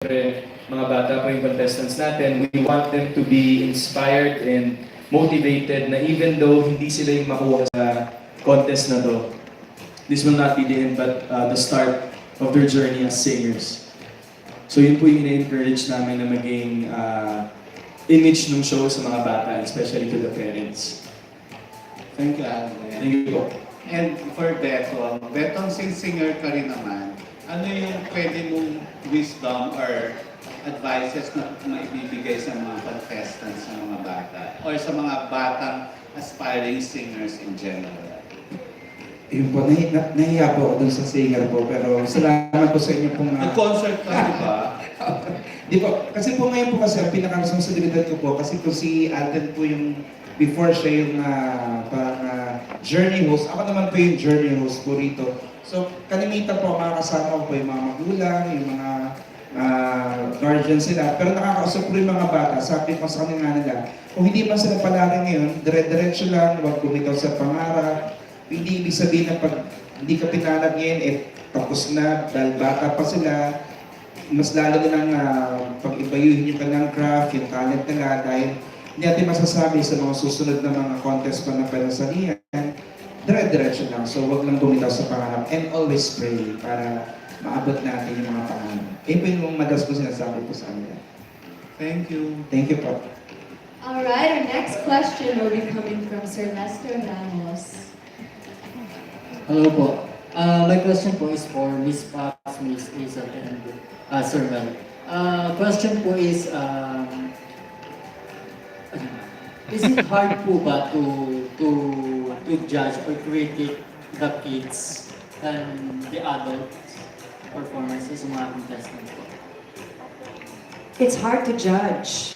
mga bata pa yung contestants natin, we want them to be inspired and motivated na even though hindi sila yung makuha sa contest na to, this will not be the end but the start of their journey as singers. So yun po yung ina-encourage namin na maging image ng show sa mga bata, especially to the parents. Thank you, Alden. Thank you po. And for Betong, since singer ka rin naman, ano yung pwede mong wisdom or advices na maibibigay sa mga contestants sa mga bata or sa mga batang aspiring singers in general? Yun po, nahiya po ako dun sa singer po, pero salamat po sa inyo pong... Nag-concert ka, di ba? Di po, kasi po ngayon po kasi, pinaka-responsibilidad ko po, kasi po si Alden po yung, before siya yung journey host, ako naman po yung journey host po rito. So, kalimitan po, makakasama ko po yung mga magulang, yung mga guardians sila, pero nakakausap po yung mga bata, sabi ko sa kanila nila, kung hindi pa sila palari ngayon, dire-diretso lang, huwag bumitaw sa pangarap. Hindi ibig sabihin na pag hindi ka pinalad ngayon, tapos na, dahil bata pa sila, mas lalo nilang pag-ibayuhin yung kanilang craft, yung talent nila, dahil hindi natin masasabi sa mga susunod na mga contest pa na pinasalihan, dire-diretso lang. So huwag lang bumitaw sa pangarap and always pray para maabot natin yung mga pangarap. Ito yung madalas ko sinasabi po sa kanila. Thank you. Thank you po. Alright, our next question will be coming from Sir Lester Ramos. Hello po. My question po is for Miss Pops, Miss Aicelle, and Sir Mel. Question po is it hard po ba to judge or critique the kids and the adult performances ng mga contestants po? It's hard to judge,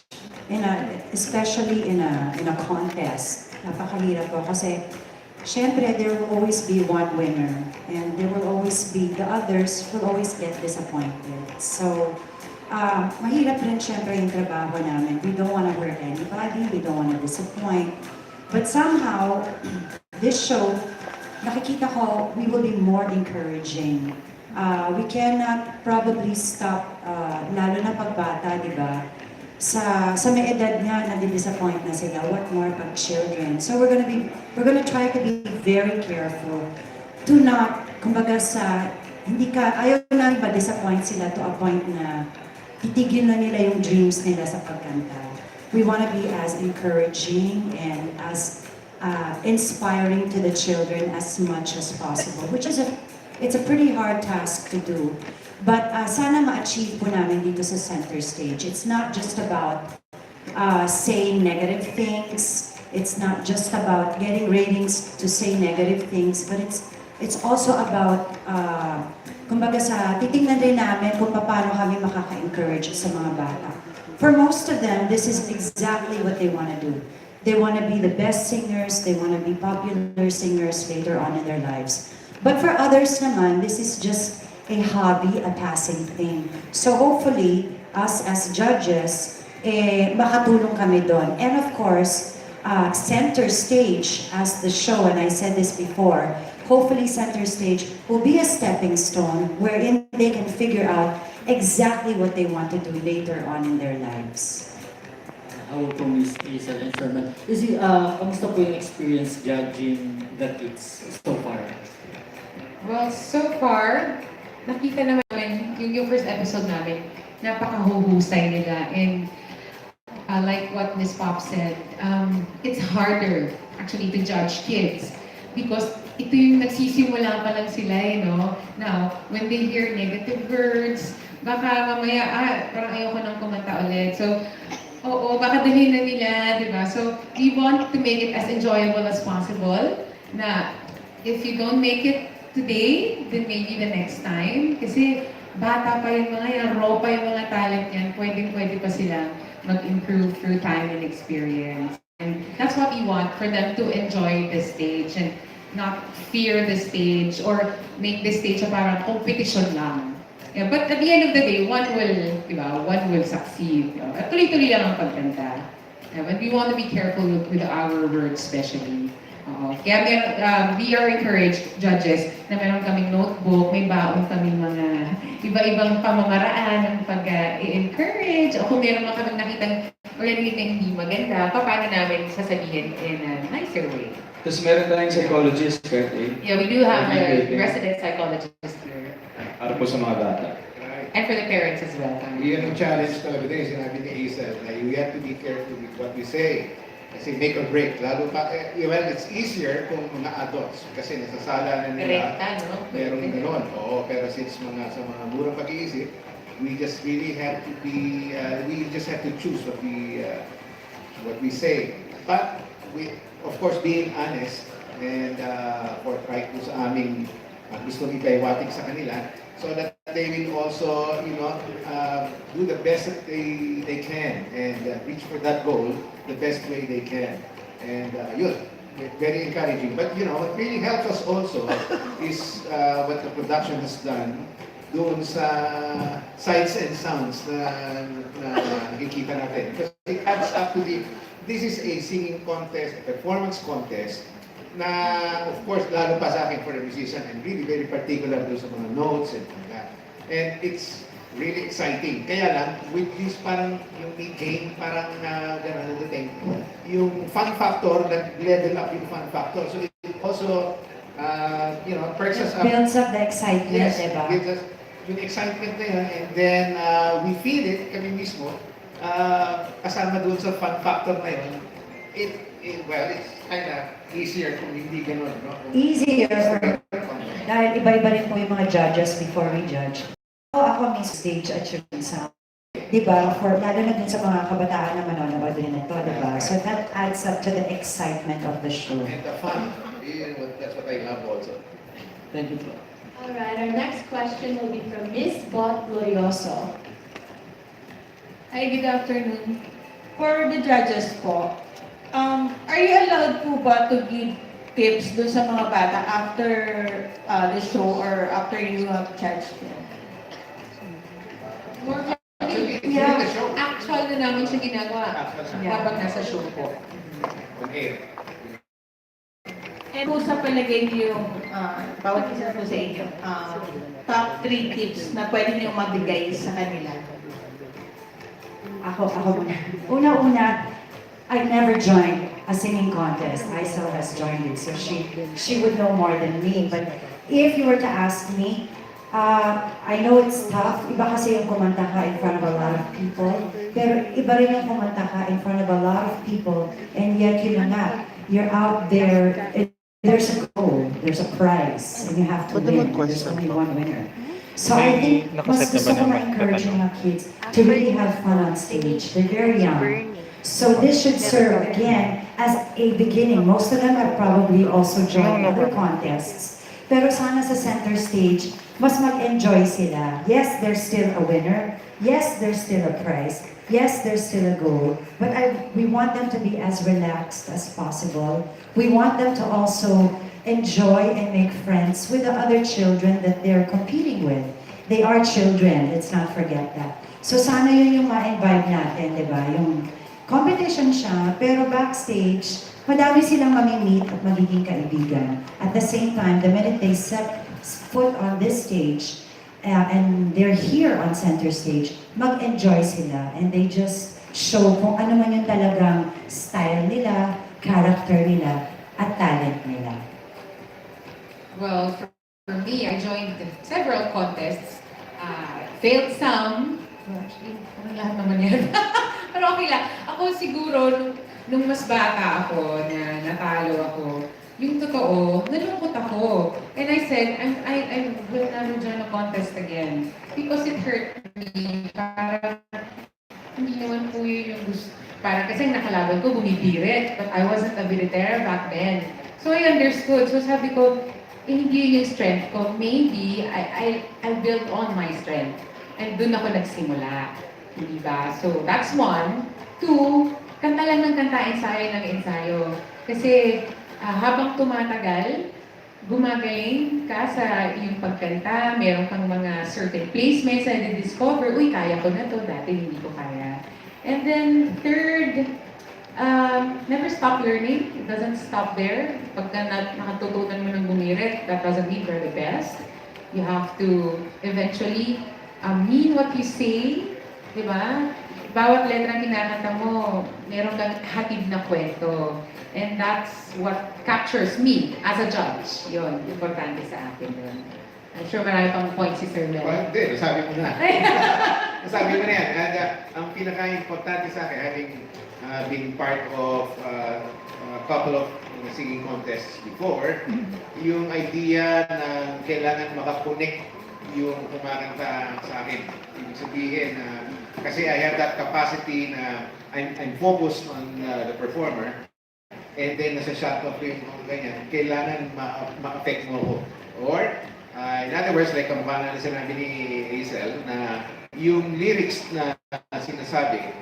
especially in a contest. Napakahirap po kasi syempre, there will always be one winner and there will always be, the others will always get disappointed. So, mahirap rin syempre yung trabaho namin. We don't want to hurt anybody, we don't want to disappoint. But somehow, this show, nakikita ko, we will be more encouraging. We cannot probably stop, lalo na pagbata, di ba? Sa may edad nga, nadi-disappoint na sila. What more pag children? So we're gonna try to be very careful to not, kumbaga ayaw na ma-disappoint sila to a point na titigil na nila yung dreams nila sa pagkanta. We want to be as encouraging and as inspiring to the children as much as possible, which is it's a pretty hard task to do. But sana ma-achieve po namin dito sa center stage. It's not just about saying negative things. It's not just about getting ratings to say negative things. But it's also about, kumbaga titingnan rin namin kung paano kami makaka-encourage sa mga bata. For most of them, this is exactly what they want to do. They want to be the best singers. They want to be popular singers later on in their lives. But for others naman, this is just a hobby, a passing thing. So hopefully, us as judges, makatulong kami doon. And of course, Center Stage as the show, and I said this before, hopefully Center Stage will be a stepping stone wherein they can figure out exactly what they want to do later on in their lives. How po Miss Aicelle and Sir Mel? Kamusta po yung experience judging the kids so far? Well, so far, nakita naman yung first episode namin, napakahuhusay nila. And like what Miss Pop said, it's harder actually to judge kids because ito yung nagsisimula pa lang sila, Now, when they hear negative words, baka mamaya, parang ayoko nang kumanta ulit. So, baka dalhin na nila, di ba? So, we want to make it as enjoyable as possible na if you don't make it today, then maybe the next time. Kasi bata pa yung mga yan, raw pa yung mga talent yan, pwede pa silang mag-improve through time and experience. And that's what we want, for them to enjoy the stage and not fear the stage or make the stage a parang competition lang. Yeah, but at the end of the day, one will succeed. At tuloy-tuloy lang ang pagkanta. Yeah, but we want to be careful with our words, especially. Oo. Kaya we are encouraged, judges, na meron kaming notebook, may baon kaming mga iba-ibang pamamaraan ng pag-encourage, o kung meron mga kaming nakitang or narinig na hindi maganda, paano namin sasabihin in a nicer way. Tapos meron tayong psychologist, Kurt, Yeah, we do have a Okay. resident psychologist here. para po sa mga bata. And for the parents as well. Yun ang challenge talaga din, sinabi ni Aicelle, na you have to be careful with what we say. Kasi make or break. Lalo pa, well, it's easier kung mga adults. Kasi nasasala na nila. Direkta, no? Merong gano'n. Oo, pero since sa mga murang pag-iisip, we just really have to be, we just have to choose what we say. But, of course, being honest and forthright po sa aming gustong ipaiwatig sa kanila, so that they will also, do the best that they can and reach for that goal the best way they can. And yun, very encouraging. But what really helps us also is what the production has done doon sa sights and sounds na nakikita natin. Because it adds up to this is a singing contest, a performance contest, na of course lalo pa sa akin for a musician, I'm really very particular doon sa mga notes and all that. And it's really exciting. Kaya lang, with this parang yung game, parang gano'n na thing, yung fun factor, nag-level up yung fun factor. So it also, perks us up. Builds up the excitement, Yes, diba? gives us yung excitement na yun. And then, we feel it, kami mismo, kasama doon sa fun factor na yun. Well, it's kind of easier kung hindi gano'n, no? Easier. Dahil iba-iba rin po yung mga judges before we judge. Ako may stage at yung sound. Diba? Lalo na dun sa mga kabataan na manonood din ito, diba? So that adds up to the excitement of the show. And the fun, that's what I love also. Thank you po. All right, our next question will be from Miss Bot Glorioso. Hi, good afternoon. For the judges po, are you allowed po ba to give tips dun sa mga bata after the show or after you have judged them? More Actually, it's yeah, in the show. actual na namin siya ginagawa habang nasa show po. On air. And po sa palagay niyo yung, bawat isa po sa inyo, top 3 tips na pwede niyo mabigay sa kanila? Ako muna. Una-una, I've never joined a singing contest. Aicelle has joined it, so she would know more than me. But if you were to ask me, I know it's tough. Iba kasi yung kumanta ka in front of a lot of people. Pero iba rin yung kumanta ka in front of a lot of people. And yet, yun na nga, you're out there, there's a goal, there's a prize, and you have to win. There's only one winner. So I think mas gusto ko ma-encourage mga kids to really have fun on stage. They're very young. So this should serve, again, as a beginning. Most of them have probably also joined other contests. Pero sana sa center stage, mas mag-enjoy sila. Yes, there's still a winner. Yes, there's still a prize. Yes, there's still a goal. But we want them to be as relaxed as possible. We want them to also enjoy and make friends with the other children that they're competing with. They are children, let's not forget that. So sana yun yung ma-invite natin, di ba? Yung competition siya, pero backstage, madami silang mamimit at magiging kaibigan. At the same time, the minute they set foot on this stage, and they're here on center stage, mag-enjoy sila and they just show kung ano man yung talagang style nila, character nila, at talent nila. Well, for me, I joined several contests, failed some. Actually, lahat naman yan. Pero okay lang. Ako siguro, nung mas bata ako, na natalo ako, yung totoo, nalungkot ako. And I said, I will never join a contest again. Because it hurt me. Parang, hindi naman po yun yung gusto. Parang kasi ang nakalaban ko, bumibirit. But I wasn't a biritera back then. So I understood. So sabi ko, hindi yung strength ko. Maybe, I built on my strength. And dun ako nagsimula. Diba? So that's one. Two, kanta lang ng kanta, ensayo ng ensayo. Kasi habang tumatagal, gumagaling ka sa iyong pagkanta, meron kang mga certain placements na discover, uy, kaya ko na to, dati hindi ko kaya. And then third, Never stop learning. It doesn't stop there. Pagka nakatutunan mo ng bumirit, that doesn't mean you're the best. You have to eventually mean what you say, di ba? Bawat letra kinakanta mo, meron kang hatid na kwento. And that's what captures me as a judge. Yun, importante sa akin yun. I'm sure marami pang points si Sir Mel. Hindi, nasabi mo na. Nasabi mo na yan. Ang pinaka-importante sa akin, having been part of a couple of singing contests before, yung idea na kailangan makakonect yung kumakanta sa akin. Ibig sabihin na, kasi I have that capacity na I'm focused on the performer, and then nasa shot of yung ganyan, kailangan ma-affect mo ako. Or, in other words, like ang mga na sinabi ni Aicelle, na yung lyrics na sinasabi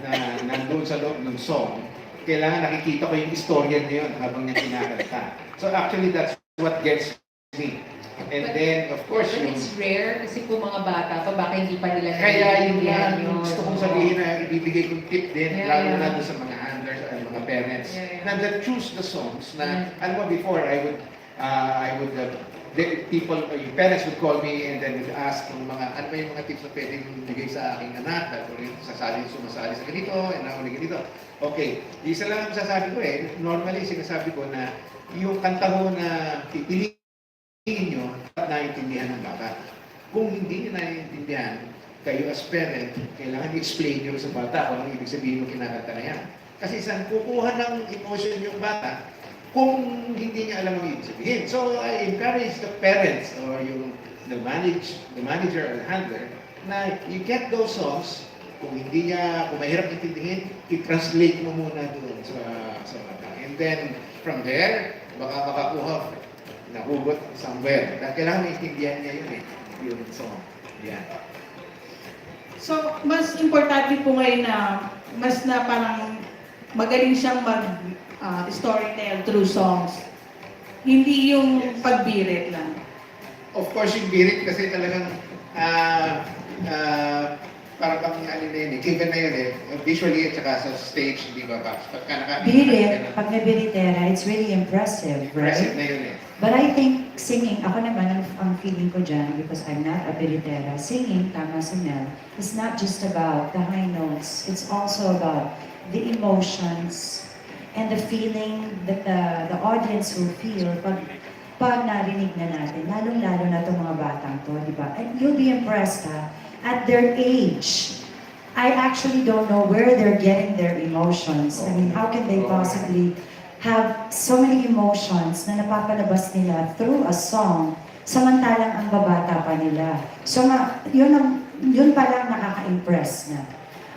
na nandun sa loob ng song, kailangan nakikita ko yung istorya niya yun habang niya kinakanta. So actually, that's what gets me. And then, of course, But yung... it's rare kasi po mga bata pa, baka hindi pa nila Kaya yung naiintindihan yung gusto kong sabihin na ibibigay kong tip din, Yeah, lalo yeah. na doon sa mga handlers at mga parents, Yeah, yeah. na that choose the songs na, alam mo, before yung parents would call me and then would ask kung ano ba yung mga tips na pwedeng bigay sa aking anak, dahil sumasali sa ganito, and nahuli ganito. Okay, isa lang ang sasabi ko normally sinasabi ko na yung kanta mo na pipiliin nyo, naiintindihan ng bata. Kung hindi nyo naiintindihan, kayo as parent, kailangan i-explain nyo sa bata kung ano ibig sabihin ng kinakanta na yan. Kasi saan kukuha ng emotion yung bata kung hindi niya alam ang ibig sabihin. So I encourage the parents or the manager or the handler na you get those songs, kung mahirap intindihin, i-translate mo muna doon sa bata. And then from there, baka makakuha nahugot somewhere. Dahil kailangan maintindihan niya yun yung song. Yan. So, mas importante po ngayon na mas na parang magaling siyang storytell through songs. Hindi yung pagbirit lang. Of course, yung birit kasi talagang para bang given na yun visually at saka sa stage, di ba? Birit, pag nabiritera, it's really impressive, Impressive right? na yun But I think singing, ako naman ang feeling ko dyan, because I'm not a biritera, singing, tama si Mel, is not just about the high notes. It's also about the emotions and the feeling that the audience will feel pag narinig na natin, lalong-lalo na itong mga batang to, di ba? And you'll be impressed, at their age. I actually don't know where they're getting their emotions. I mean, how can they possibly have so many emotions na napapalabas nila through a song, samantalang ang babata pa nila. So, yun pa lang nakaka-impress na.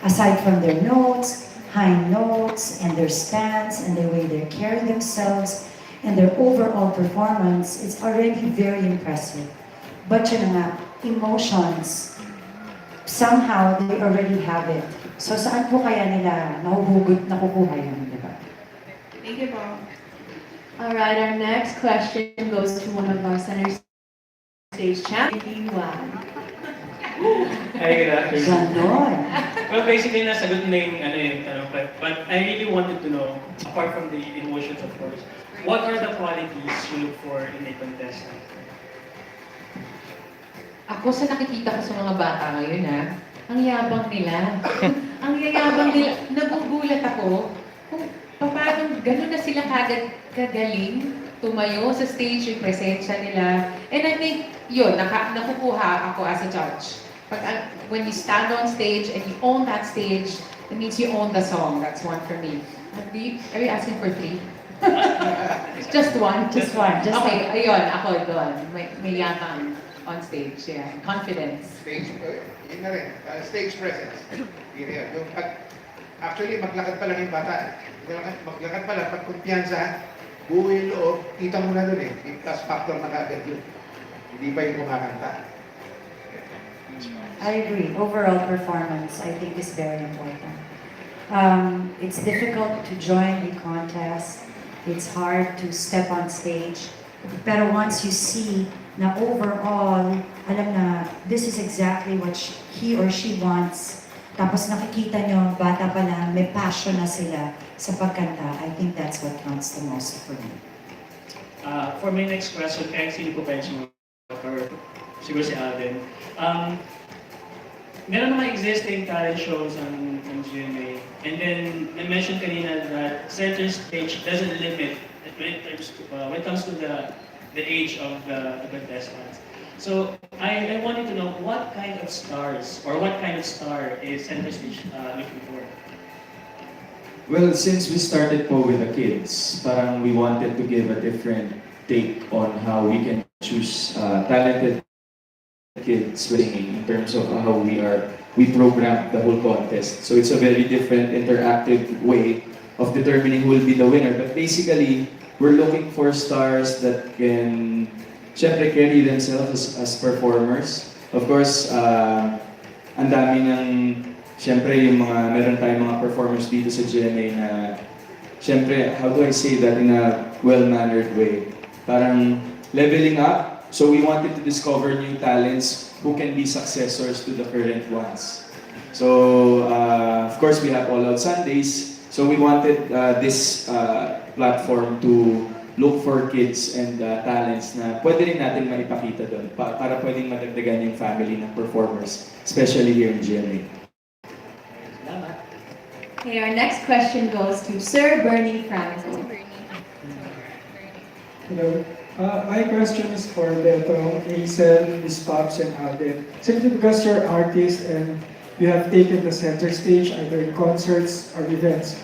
Aside from their notes, high notes, and their stance, and the way they carry themselves, and their overall performance, it's already very impressive. But yun nga, emotions, somehow they already have it. So saan po kaya nila nakukuha yun, di ba? Thank you po. All right, our next question goes to one of our center stage champions. Hi, good afternoon. Ganon. Well, basically, nasagot na yung tanong, but I really wanted to know, apart from the emotions, of course, what are the qualities you look for in a contestant? Ako sa nakikita ko sa mga bata ngayon ang yabang nila. Ang yayabang nila. Nagugulat ako kung paano gano'n na sila kagaling tumayo sa stage, yung presensya nila. And I think, yun, nakukuha ako as a judge. When you stand on stage and you own that stage, it means you own the song. That's one for me. Are you asking for 3? Just one? Just one. Okay, ayun, ako doon. May yabang on stage, yeah. Confidence. Stage, yun na rin, stage presence. Yun yun. Actually, maglakad pa lang yung bata. Maglakad pa lang, pag kumpiyansa, buo yung loob, kita mo na dun Tapos factor na kagad yun. Hindi pa yung kumakanta. I agree. Overall performance, I think, is very important. It's difficult to join the contest. It's hard to step on stage. Pero once you see na overall, alam na this is exactly what he or she wants, tapos nakikita nyo, bata pa lang, may passion na sila sa pagkanta. I think that's what counts the most for me. For my next question, kahit sino po kayo sumagot, or siguro si Alden. Meron mga existing talent shows on GMA, and then I mentioned kanina that center stage doesn't limit when it comes to the age of the contestants. So I wanted to know what kind of stars or what kind of star is center stage looking for? Well, since we started po with the kids, parang we wanted to give a different take on how we can choose talented kids singing in terms of how we program the whole contest. So it's a very different interactive way of determining who will be the winner. But basically, we're looking for stars that can syempre carry themselves as performers. Of course, ang dami ng syempre yung meron tayong mga performers dito sa GMA na syempre, how do I say that in a well-mannered way? Parang leveling up. So we wanted to discover new talents who can be successors to the current ones. So of course we have All Out Sundays. So we wanted this platform to look for kids and talents na pwede rin natin maipakita doon para pwedeng madagdagan yung family ng performers, especially here in GMA. Okay, our next question goes to Sir Bernie Franco. Hello. My question is for Beto, Aicelle, Miss Pops, and Alden. Simply because you're artists and you have taken the center stage either in concerts or events,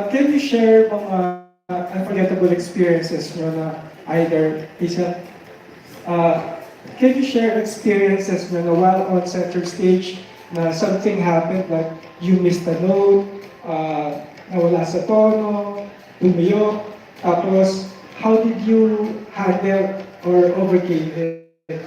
can you share mga unforgettable experiences nyo na either Aicelle? Can you share experiences nyo na while on center stage na something happened like you missed a note, nawala sa tono, tumiyok, tapos how did you handle or overcame it?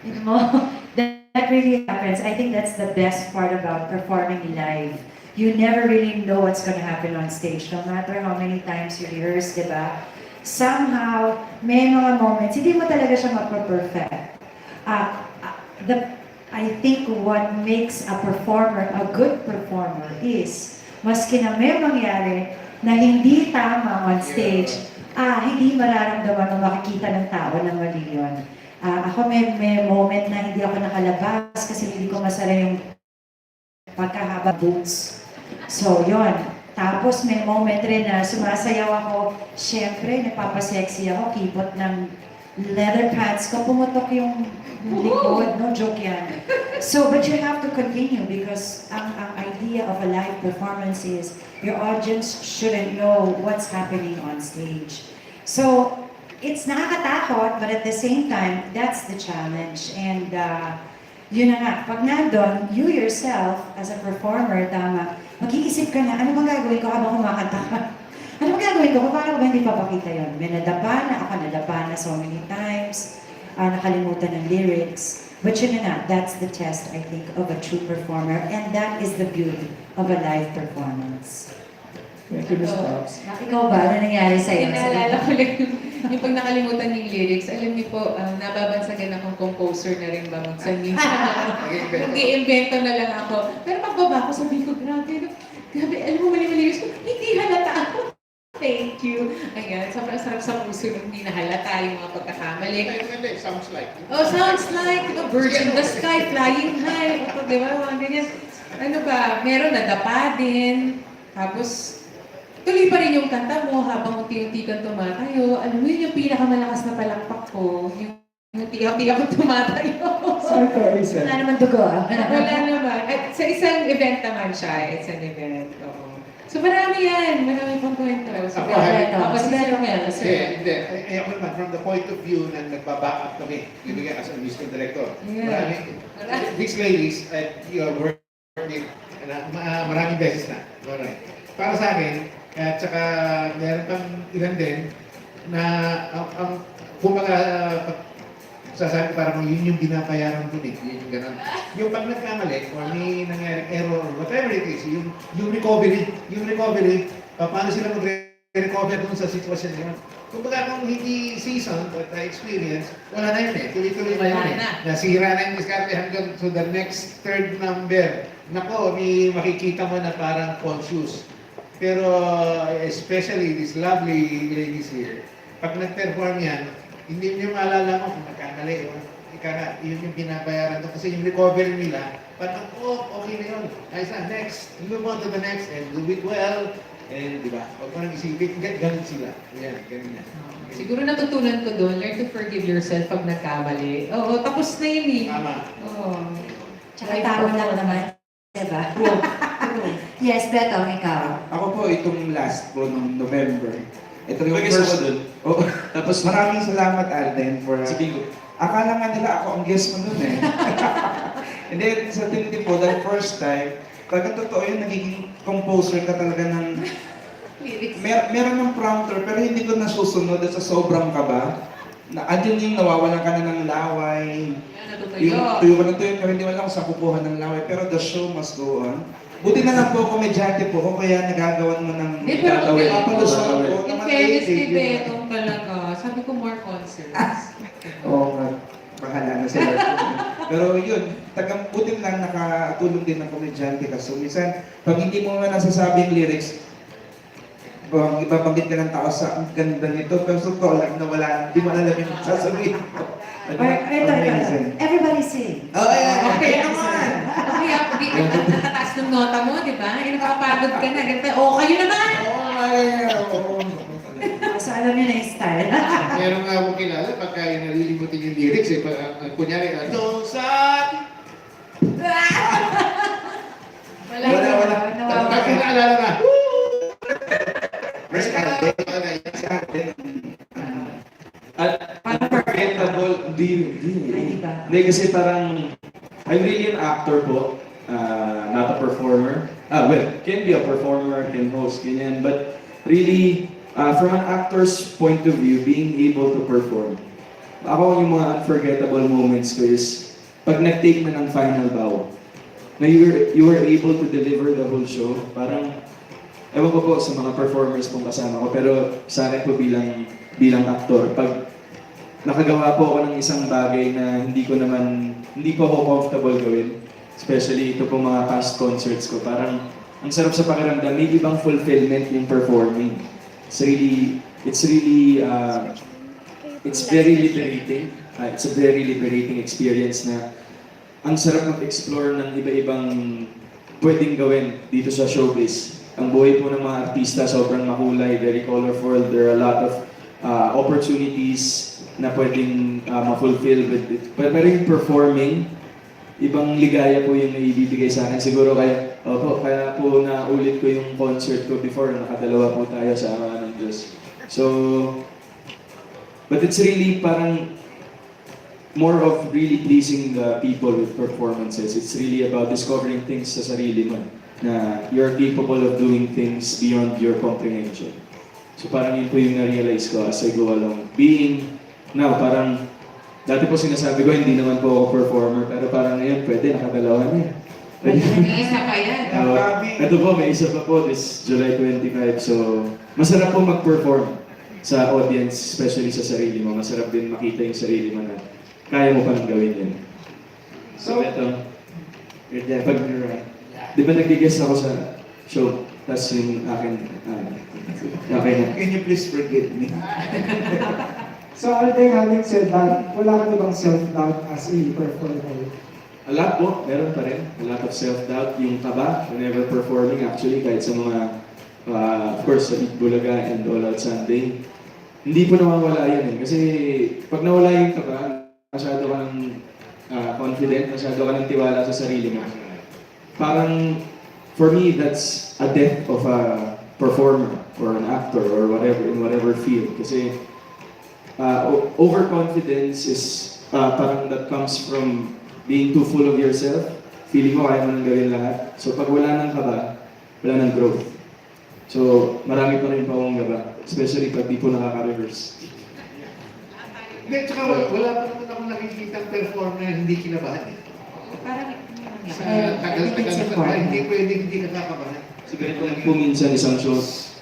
You know, that really happens. I think that's the best part about performing live. You never really know what's going to happen on stage, no matter how many times you rehearse, di ba? Somehow, may mga moments, hindi mo talaga siya mapaperfect. I think what makes a performer a good performer is, maski na may mangyari na hindi tama on stage, hindi mararamdaman o makikita ng tao na mali yun. Ako may moment na hindi ako nakalabas kasi hindi ko masara yung pagkahaba boots. So, yon. Tapos may moment rin na sumasayaw ako, syempre, napapasexy ako, kipot ng leather pants ko, pumutok yung likod, no joke yan. So, but you have to continue because ang idea of a live performance is your audience shouldn't know what's happening on stage. So, it's nakakatakot, but at the same time, that's the challenge. And yun na nga, pag nandun, you yourself, as a performer, tama, mag-iisip ka na, ano bang gagawin ko habang kumakanta ka? Ano bang gagawin ko? Paano ba hindi papakita yun? May nadapa na, ako nadapa na so many times, nakalimutan ng lyrics. But yun na nga, that's the test, I think, of a true performer. And that is the beauty of a live performance. Thank you, Miss Pops. Ikaw ba? Ano nangyari sa'yo? Naalala ko lang yung pag nakalimutan yung lyrics, alam niyo po, nababansagan akong composer na rin ba minsan. Nag-iimbento na lang ako. Pero pagbaba ko, sabi ko, grabe, alam mo mali lyrics ko, hindi halata ako. Thank you. Ayan, sobrang sarap sa puso nung hindi nahalata yung mga pagkakamali. Sounds like. Oh, sounds like a bird in the sky, flying high. Di ba? Mga ganyan. Ano ba, meron nadapa din. Tapos, tuloy pa rin yung kanta mo habang unti-unti kang tumatayo. Alam mo yun yung pinakamalakas na palakpak ko. Yung unti-unti akong tumatayo. Sorry to, Aicelle. Wala naman dugo. Wala naman. At sa isang event naman siya. It's an event. Oo. So marami yan. Marami pang kwento. So, ako si Sir Mel. Hindi. Ako naman, from the point of view na nagbaback up kami, ibigay as a musical director. Yeah. These ladies, you know, work with, maraming beses na. Alright. Para sa akin, at saka meron pang ilan din na kumbaga sasabi parang yun yung binabayaran ko din, yun yung gano'n. Yung pag nagkamali or may nangyaring error or whatever it is, yung recovery, paano sila mag-recover dun sa sitwasyon na yun. Kumbaga kung hindi season but experience, wala na yun eh. Tuloy-tuloy na yun eh. Nasira na yung diskarte hanggang to the next third number. nako, may makikita mo na parang confused. Pero especially these lovely ladies here, pag nag-perform yan, hindi niyo maalala mo kung nagkamali. Ika nga, yun yung binabayaran to kasi yung recovery nila, parang, oh, okay na yun. Ayos na, next, move on to the next and do it well. And di ba, huwag mo nang isipin, ganun sila. Yan, ganun yan. Siguro natutunan ko doon, learn to forgive yourself pag nagkamali. Oo, tapos na yun eh. Tama. Oo. Tsaka tao lang naman, diba? Yes, Beto, ikaw. Ako po, itong last po, nung November. Ito yung Bagay sa first. ko dun. Oh, tapos maraming salamat, Alden, for... Si Bingo. Akala nga nila ako ang guest mo dun eh. And then, sa tindi po, that first time, talagang totoo yun, nagiging composer ka talaga ng... Meron ng prompter, pero hindi ko nasusunod at sa sobrang kaba. Andyan yung nawawalan ka na ng laway. Yung tuyo ka ng tuyo, pero hindi mo alam kung saan kukuha ng laway. Pero the show must go on. Buti na lang po, komedyante po ko, kaya nagagawan mo ng Pero okay. papalusot po. In fairness kay Betong talaga, sabi ko more concerts. Oo nga, bahala na sila. Pero yun, buti lang nakatulong din ng komedyante ka. So minsan, pag hindi mo nga nasasabing lyrics, ibabanggit ka ng tao sa ang ganda nito, pero so lang na wala, hindi mo alam yung sasabihin ko. Ito. Everybody sing. Oh, okay naman! Kaya, di ka natataas ng nota mo, di ba? Eh, nakapagod ka na. Ganito, oh, kayo naman! So alam niyo na yung style. Meron nga akong kilala, pagka nalilimutin yung lyrics, kunyari, don't stop! Wala. Bakit naalala na? Mas unforgettable, Ay, diba? Hindi, kasi parang, I'm really an actor po, not a performer. Well, can be a performer, can host, ganyan. But really, from an actor's point of view, being able to perform. Ako yung mga unforgettable moments ko is, pag nag-take na ng final bow, na you were able to deliver the whole show, parang, ewan ko po sa mga performers kung kasama ko, pero sa akin po bilang aktor, pag nakagawa po ako ng isang bagay na hindi po ako comfortable gawin, especially ito po mga past concerts ko, parang ang sarap sa pakiramdam, may ibang fulfillment yung performing. It's very liberating. It's a very liberating experience na ang sarap mag-explore ng iba-ibang pwedeng gawin dito sa showbiz. Ang buhay po ng mga artista sobrang makulay, very colorful. There are a lot of opportunities na pwedeng ma-fulfill with it. Pero yung performing, ibang ligaya po yung naibibigay sa akin. Siguro kaya po naulit ko yung concert ko before, nakadalawa po tayo sa Ama ng Diyos. So, but it's really parang more of really pleasing the people with performances. It's really about discovering things sa sarili mo na you're capable of doing things beyond your comprehension. So parang yun po yung na-realize ko as I go along. Parang dati po sinasabi ko hindi naman po ako performer, pero parang ngayon pwede, nakadalawa na. May isa pa yan. Ito po, may isa pa po, this July 25. So masarap po mag-perform sa audience, especially sa sarili mo. Masarap din makita yung sarili mo na kaya mo pang gawin yun. So ito, di ba nag-guest ako sa show? Tapos yung akin, okay na. Can you please forgive me? So Alden, having said that, wala ka na bang self-doubt as a performer? A lot po, meron pa rin. A lot of self-doubt. Yung kaba, whenever performing, actually, kahit sa mga, of course, sa Bulaga and All Out Sunday, hindi po nawawala yan eh. Kasi pag nawala yung kaba, masyado ka ng confident, masyado ka ng tiwala sa sarili mo. Parang, for me, that's a death of a performer or an actor or whatever, in whatever field. Kasi overconfidence is parang that comes from being too full of yourself. Feeling mo kaya mo nang gawin lahat. So pag wala nang kaba, wala nang growth. So marami pa rin pa akong gaba. Especially pag di po nakaka-reverse. Hindi, tsaka wala pa naman ako nakikita performer na hindi kinabahan eh. Parang, Sa tagal-tagal na hindi pwedeng hindi nakakabahan. Siguro ko lang po minsan isang shows.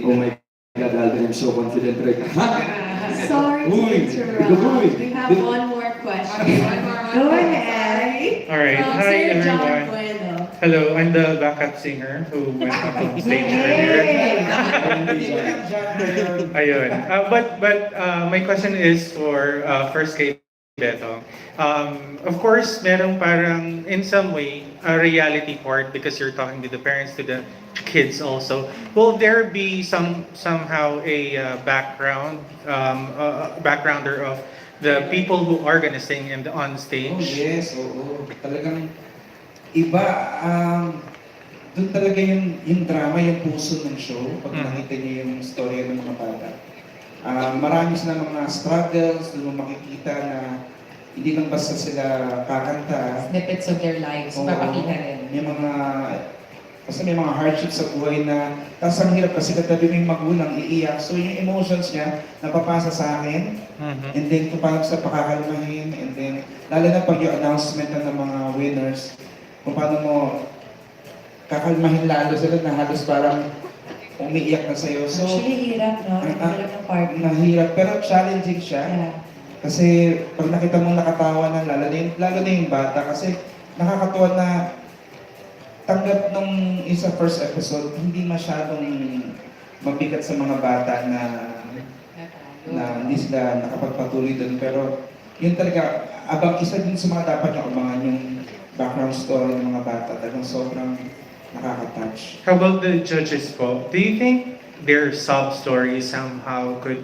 Oh my God, Alden, I'm so confident right now. Sorry to Uy, interrupt. uy. We have one more question. okay, one more. Go ahead. Alright, From hi Sir John everyone. Bueno. Hello, I'm the backup singer who went up on stage earlier. Ayun. But my question is for first kay Beto. Of course, merong parang in some way a reality part because you're talking to the parents, to the kids also. Will there be somehow a backgrounder of the people who are gonna sing and on Oh, stage? yes, oo. Talagang iba, doon talaga yung drama, yung puso ng show, pag nakita niyo yung storya ng mga bata. Marami silang mga struggles, doon mo makikita na hindi lang basta sila kakanta. Snippets of their lives, Oo, papakita rin. Kasi may mga hardships sa buhay na, tapos ang hirap kasi katabi mo yung magulang, iiyak. So yung emotions niya, napapasa sa akin, and then kung paano sa pakakalmahin, and then, lalo na pag yung announcement na ng mga winners, kung paano mo kakalmahin lalo sila na halos parang umiiyak na sa'yo. So, Actually, hirap, no? Hirap ng part. nahirap, pero challenging siya. Yeah. Kasi pag nakita mong nakatawa na, lalo na yung bata, kasi nakakatuwa na tanggap nung isa first episode, hindi masyadong mabigat sa mga bata na hindi sila nakapagpatuloy doon. Pero yun talaga, isa din sa mga dapat nyo abangan yung background story ng mga bata. Talagang sobrang nakaka-touch. How about the judges po? Do you think their sub-story somehow could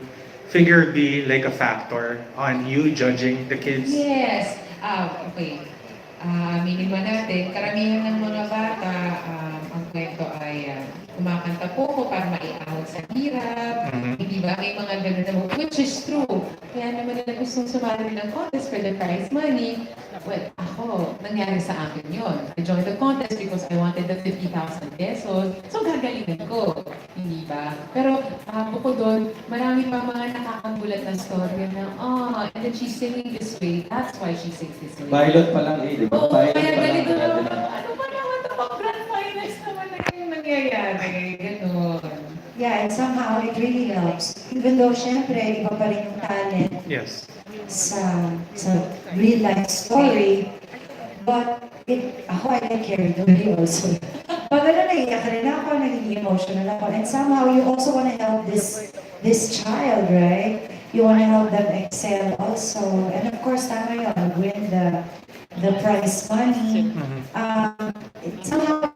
be like a factor on you judging the kids? Yes. Okay. Aminin ba natin, karamihan ng mga bata, ang kwento ay kumakanta po ko para maiahon sa hirap. Hindi ba? May mga ganun na which is true. Kaya naman na gustong sumali ng contest for the prize money. Well, ako, nangyari sa akin yun. I joined the contest because I wanted the 50,000 pesos. So, gagalingan ko. Hindi ba? Pero, bukod doon, marami pa mga nakakagulat na story na, and then she's singing this way. That's why she sings this way. Pilot pa lang di ba? Oo, Pilot kaya pa lang. ganito naman. Ano ba naman ito? Grand finals naman na yung nangyayari. Ganun. Yeah, and somehow it really helps. Even though, syempre, iba pa rin yung talent Yes. sa real life story. But ako, I get carried away also. Pag naiiyak rin ako, naging emotional ako. And somehow, you also want to help this child, right? You want to help them excel also. And of course, tama yun, win the prize money. Somehow,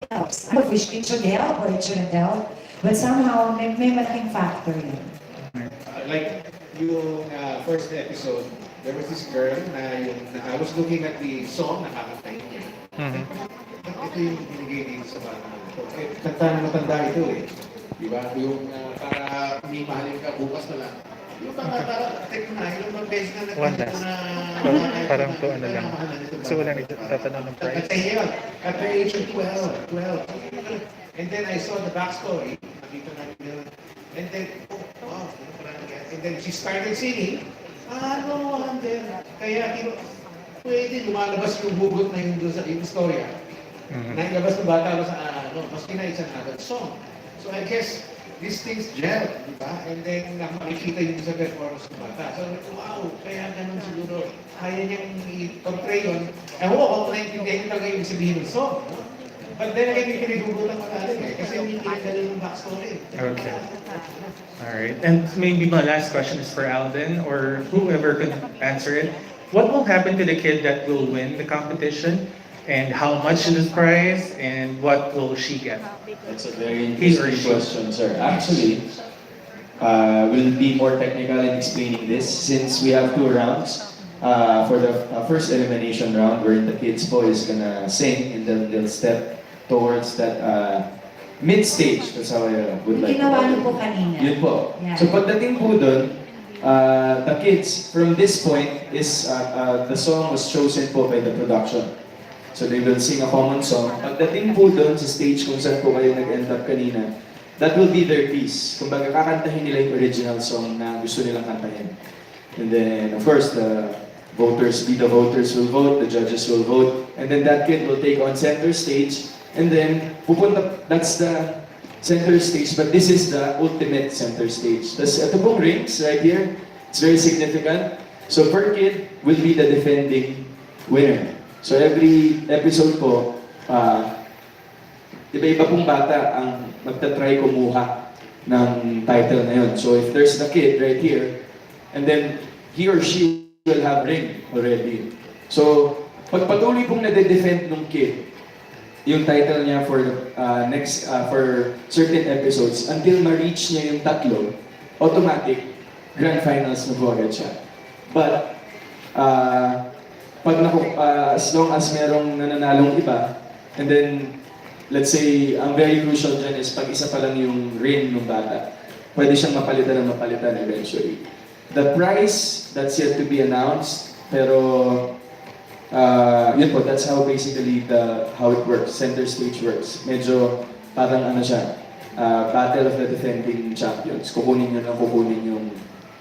it helps. I wish it should help or it shouldn't help. But somehow, may malaking factor yun. Like yung first episode, there was this girl I was looking at the song na kakantay niya. Ito yung binigay dito sa bata. Kanta na matanda ito eh. Di ba? Yung para umimahalin ka bukas na lang. Yung para take na, yung mga beses na nagkanta na Parang to ano lang. So wala nagtatanong ng price. At the age of 12. And then I saw the backstory. Nakita natin. And then, wow, and then she started singing. Alden. Kaya, pwede lumalabas yung hugot na yun doon sa istorya. Nailabas ng bata sa, maski na isang adult song. So I guess, these things gel, di ba? And then, makikita yun sa performance ng bata. So, wow, kaya ganun siguro. Kaya niyang i-portray yun. Ewan ko, kung naintindihan niyo talaga yung sabihin ng song. No? But then again, yung pinigugutan ko natin eh. Kasi hindi pinagdala ng backstory. Okay. All right. And maybe my last question is for Alden or whoever could answer it. What will happen to the kid that will win the competition? And how much is the prize? And what will she get? That's a very interesting question, sir. Actually, we'll be more technical in explaining this since we have 2 rounds. For the first elimination round, where the kids po is gonna sing and then they'll step towards that mid-stage. That's how I would like to Ginawa call niyo it. po kanina. Yun po. Yeah. So pagdating po dun, the kids from this point is, the song was chosen po by the production. So they will sing a common song. Pagdating po dun sa stage kung saan po kayo nag-end up kanina, that will be their piece. Kumbaga kakantahin nila yung original song na gusto nilang kantahin. And then, of course, the voters will vote, the judges will vote, and then that kid will take on center stage, and then that's the center stage, but this is the ultimate center stage. Tapos ito pong rings right here, it's very significant. So per kid will be the defending winner. So every episode po, iba-iba pong bata ang magta-try kumuha ng title na yun. So if there's the kid right here, and then he or she will have ring already. So, pag patuloy pong nade-defend ng kid, yung title niya for for certain episodes, until ma-reach niya yung tatlo, automatic, grand finals na po agad siya. But, as long as merong nananalong iba, and then, let's say, ang very crucial dyan is pag isa pa lang yung reign ng bata, pwede siyang mapalitan eventually. The price, that's yet to be announced, pero yun po, that's how basically how it works, center stage works. Medyo parang ano siya, battle of the defending champions. Kukunin yung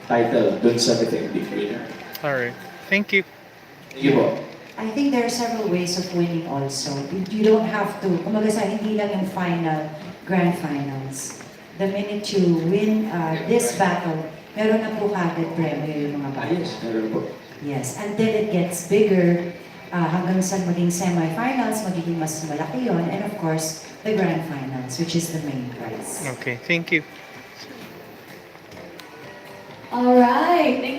title dun sa defending winner. Alright. Thank you. Thank you po. I think there are several ways of winning also. You don't have to, kumbaga sa hindi lang yung final, grand finals. The minute you win this battle, meron na po kagad premyo yung mga bata. Yes, meron po. Yes, until it gets bigger, hanggang sa maging semifinals, magiging mas malaki yun, and of course, the grand finals, which is the main prize. Okay, thank you. All right. Thank